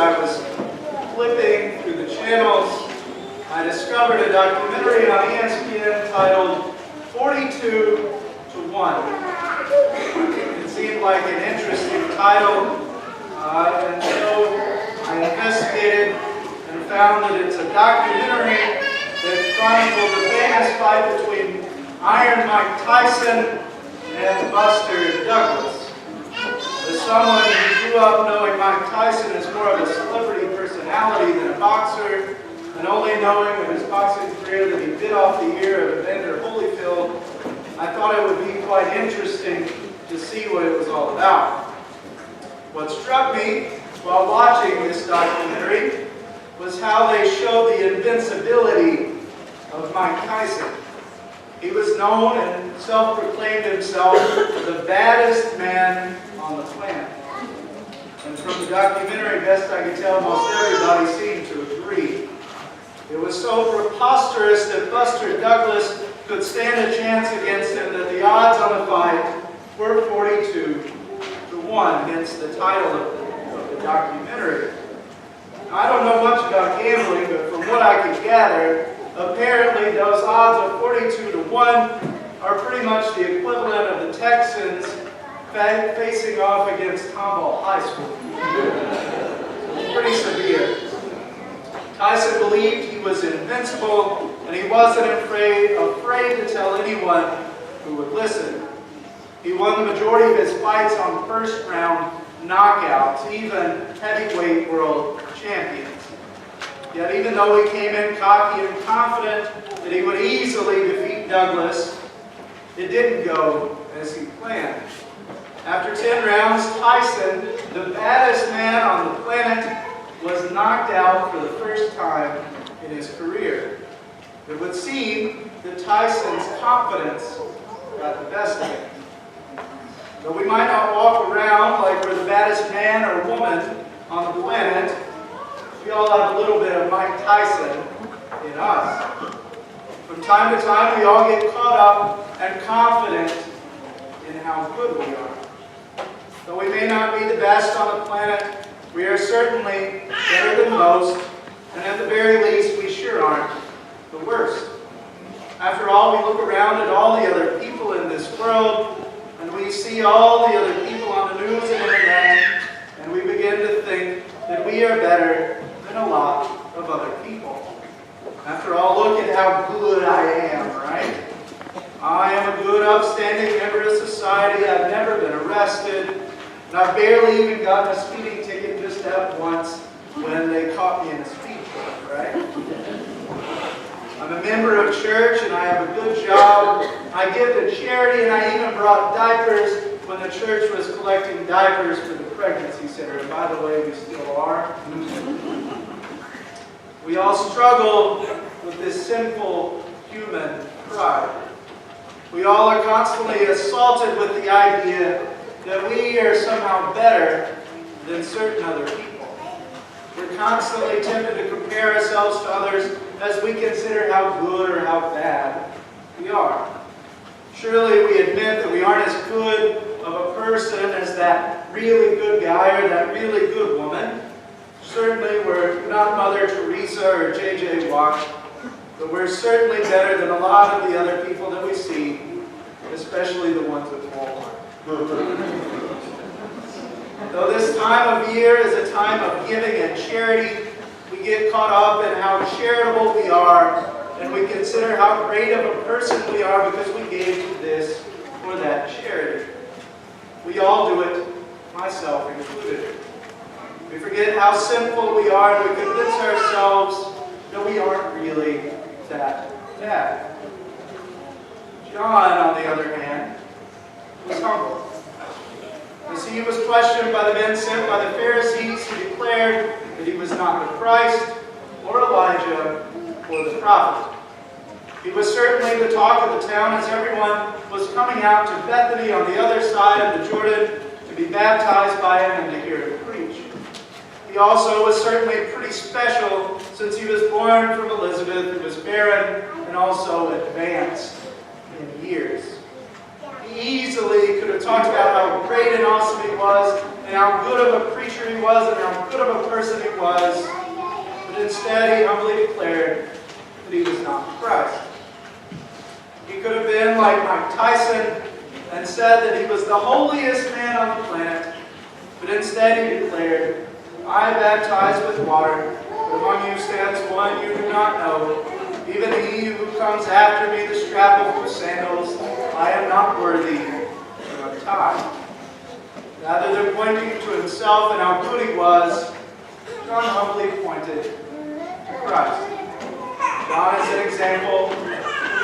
I was flipping through the channels, I discovered a documentary on ESPN titled 42 to 1. It seemed like an interesting title, and so I investigated and found that it's a documentary that chronicled the famous fight between Iron Mike Tyson and Buster Douglas. As someone who grew up knowing Mike Tyson as more of a celebrity personality than a boxer, and only knowing of his boxing career that he bit off the ear of Evander Holyfield, I thought it would be quite interesting to see what it was all about. What struck me while watching this documentary was how they showed the invincibility of Mike Tyson. He was known and self-proclaimed himself the baddest man on the planet. And from the documentary, best I could tell, most everybody seemed to agree. It was so preposterous that Buster Douglas could stand a chance against him that the odds on the fight were 42 to 1, hence the title of the documentary. I don't know much about gambling, but from what I could gather, apparently those odds of 42 to 1 are pretty much the equivalent of the Texans facing off against Tomball High School. Pretty severe. Tyson believed he was invincible, and he wasn't afraid to tell anyone who would listen. He won the majority of his fights on first-round knockouts, even heavyweight world champions. Yet even though he came in cocky and confident that he would easily defeat Douglas, it didn't go as he planned. After 10 rounds, Tyson, the baddest man on the planet, was knocked out for the first time in his career. It would seem that Tyson's confidence got the best of him. Though we might not walk around like we're the baddest man or woman on the planet, we all have a little bit of Mike Tyson in us. From time to time, we all get caught up and confident in how good we are. Though we may not be the best on the planet, we are certainly better than most, and at the very least, we sure aren't the worst. After all, we look around at all the other people in this world, and we see all the other people on the news and internet, and we begin to think that we are better than a lot of other people. After all, look at how good I am, right? I am a good, upstanding member of society. I've never been arrested, and I've barely even gotten a speeding ticket just that once when they caught me in a speed trap, right? I'm a member of church, and I have a good job. I give to charity, and I even brought diapers when the church was collecting diapers for the pregnancy center. And by the way, we still are. We all struggle with this sinful human pride. We all are constantly assaulted with the idea that we are somehow better than certain other people. We're constantly tempted to compare ourselves to others as we consider how good or how bad we are. Surely we admit that we aren't as good of a person as that really good guy or that really good woman. Certainly we're not Mother Teresa or J.J. Watt, but we're certainly better than a lot of the other people that we see, especially the ones at Walmart. Though this time of year is a time of giving and charity, we get caught up in how charitable we are, and we consider how great of a person we are because we gave to this or that charity. We all do it, myself included. We forget how sinful we are, and we convince ourselves that we aren't really that bad. John, on the other hand, was humble. As he was questioned by the men sent by the Pharisees, he declared that he was not the Christ, or Elijah, or the prophet. He was certainly the talk of the town as everyone was coming out to Bethany on the other side of the Jordan to be baptized by him and to hear him preach. He also was certainly pretty special since he was born from Elizabeth, who was barren and also advanced in years. easily could have talked about how great and awesome he was, and how good of a preacher he was, and how good of a person he was. But instead, he humbly declared that he was not Christ. He could have been like Mike Tyson and said that he was the holiest man on the planet. But instead, he declared, I baptize with water, but among you stands one you do not know, even he who comes after me, the strap of whose sandals I am not worthy to untie. Rather than pointing to himself and how good he was, John humbly pointed to Christ. John is an example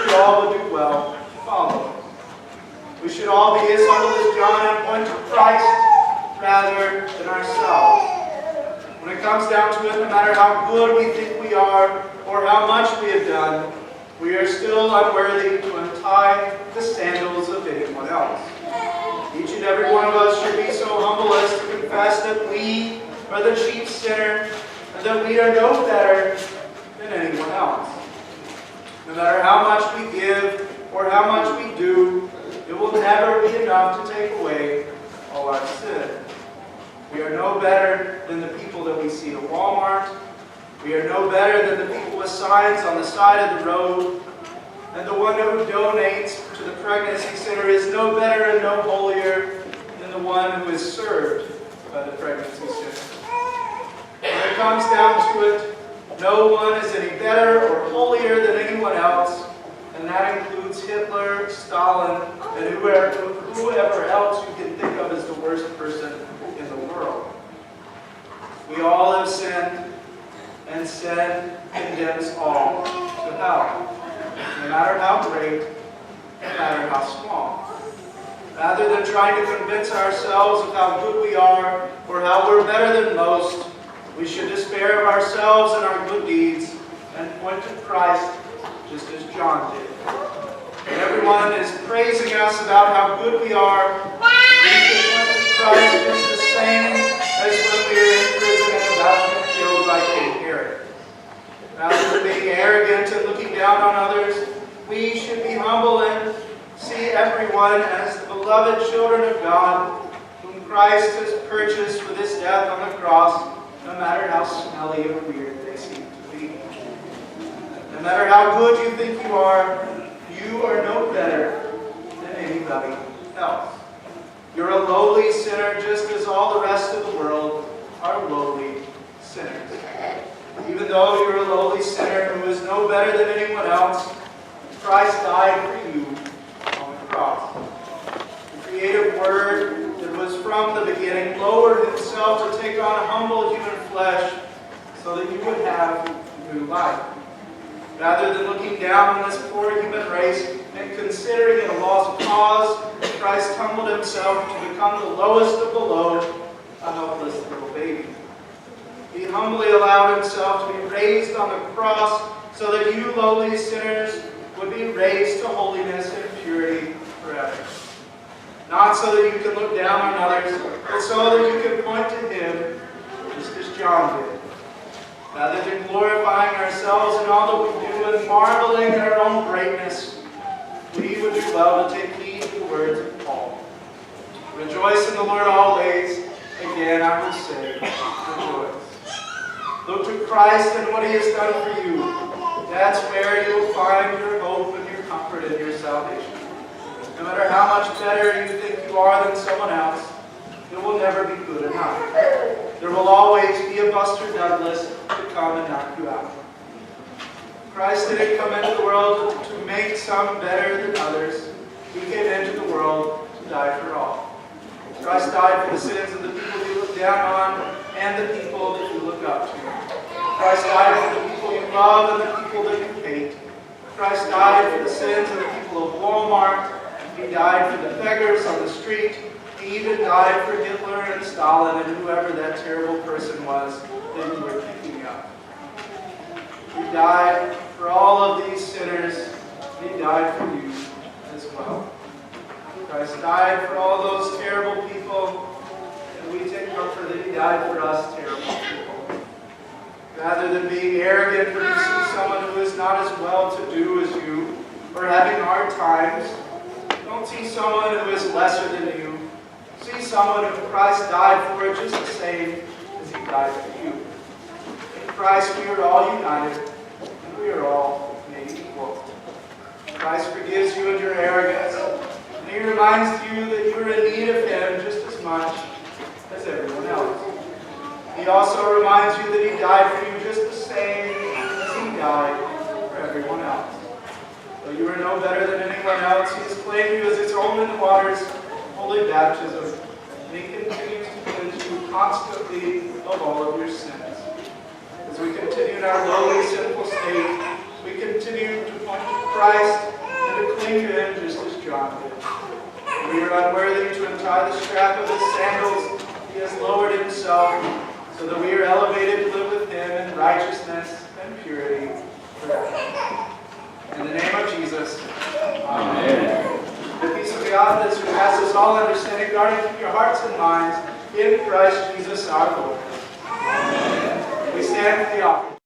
we all would do well to follow. We should all be as humble as John and point to Christ rather than ourselves. When it comes down to it, no matter how good we think we are or how much we have done, we are still unworthy to untie the sandals of anyone else. Each and every one of us should be so humble as to confess that we are the chief sinner and that we are no better than anyone else. No matter how much we give or how much we do, it will never be enough to take away all our sin. We are no better than the people that we see at Walmart. We are no better than the people with signs on the side of the road. And the one who donates to the pregnancy center is no better and no holier than the one who is served by the pregnancy center. When it comes down to it, no one is any better or holier than anyone else, and that includes Hitler, Stalin, and whoever else you can think of as the worst person in the world. We all have sinned, and sin condemns all to hell, no matter how great, no matter how small. Rather than trying to convince ourselves of how good we are or how we're better than most, we should despair of ourselves and our good deeds and point to Christ just as John did. When everyone is praising us about how good we are, we should point to Christ just the same as when we are in prison and about to be killed by King Herod. Rather than being arrogant and looking down on others, we should be humble and see everyone as the beloved children of God, whom Christ has purchased with his death on the cross, no matter how smelly or weird they seem to be. No matter how good you think you are no better than anybody else. You're a lowly sinner just as all the rest of the world are lowly sinners. Even though you're a lowly sinner who is no better than anyone else, Christ died for you on the cross. The creative Word that was from the beginning lowered himself to take on humble human flesh so that you would have new life. Rather than looking down on this poor human race and considering it a lost cause, Christ humbled himself to become the lowest of the low, a helpless little baby. He humbly allowed himself to be raised on the cross so that you lowly sinners would be raised to holiness and purity forever. Not so that you can look down on others, but so that you can point to him, just as John did. Rather than glorifying ourselves in all that we do and marveling at our own greatness, we would do well to take heed to the words of Paul. Rejoice in the Lord always. Again, I will say, rejoice. Look to Christ and what he has done for you. That's where you will find your hope and your comfort and your salvation. No matter how much better you think you are than someone else, it will never be good enough. There will always be a Buster Douglas to come and knock you out. Christ didn't come into the world to make some better than others. He came into the world to die for all. Christ died for the sins of the people you look down on and the people that you look up to. Christ died for the people you love and the people that you hate. Christ died for the sins of the people of Walmart. He died for the beggars on the street. He even died for Hitler and Stalin and whoever that terrible person was that you were picking up. He died for all of these sinners. He died for you as well. Christ died for all those terrible people, and we take comfort that he died for us terrible people. Rather than being arrogant when you see someone who is not as well-to-do as you, or having hard times, Don't see someone who is lesser than you. See someone whom Christ died for just the same as he died for you. In Christ we are all united, and we are all made equal. Christ forgives you of your arrogance, and he reminds you that you are in need of him just as much as everyone else. He also reminds you that he died for you just the same as he died for everyone else. Though you are no better than anyone else, he has claimed you as his own in the waters of holy baptism, and he continues to cleanse you constantly of all of your sins. As we continue in our lowly, sinful state, we continue to point to Christ and to cling to him just as John did. We are unworthy to untie the strap of his sandals. He has lowered himself so that we are elevated to live with him in righteousness and purity forever. In the name of Jesus, amen. The peace of God that surpasses all understanding, guard your hearts and minds in Christ Jesus our Lord. Amen. We stand for the offering.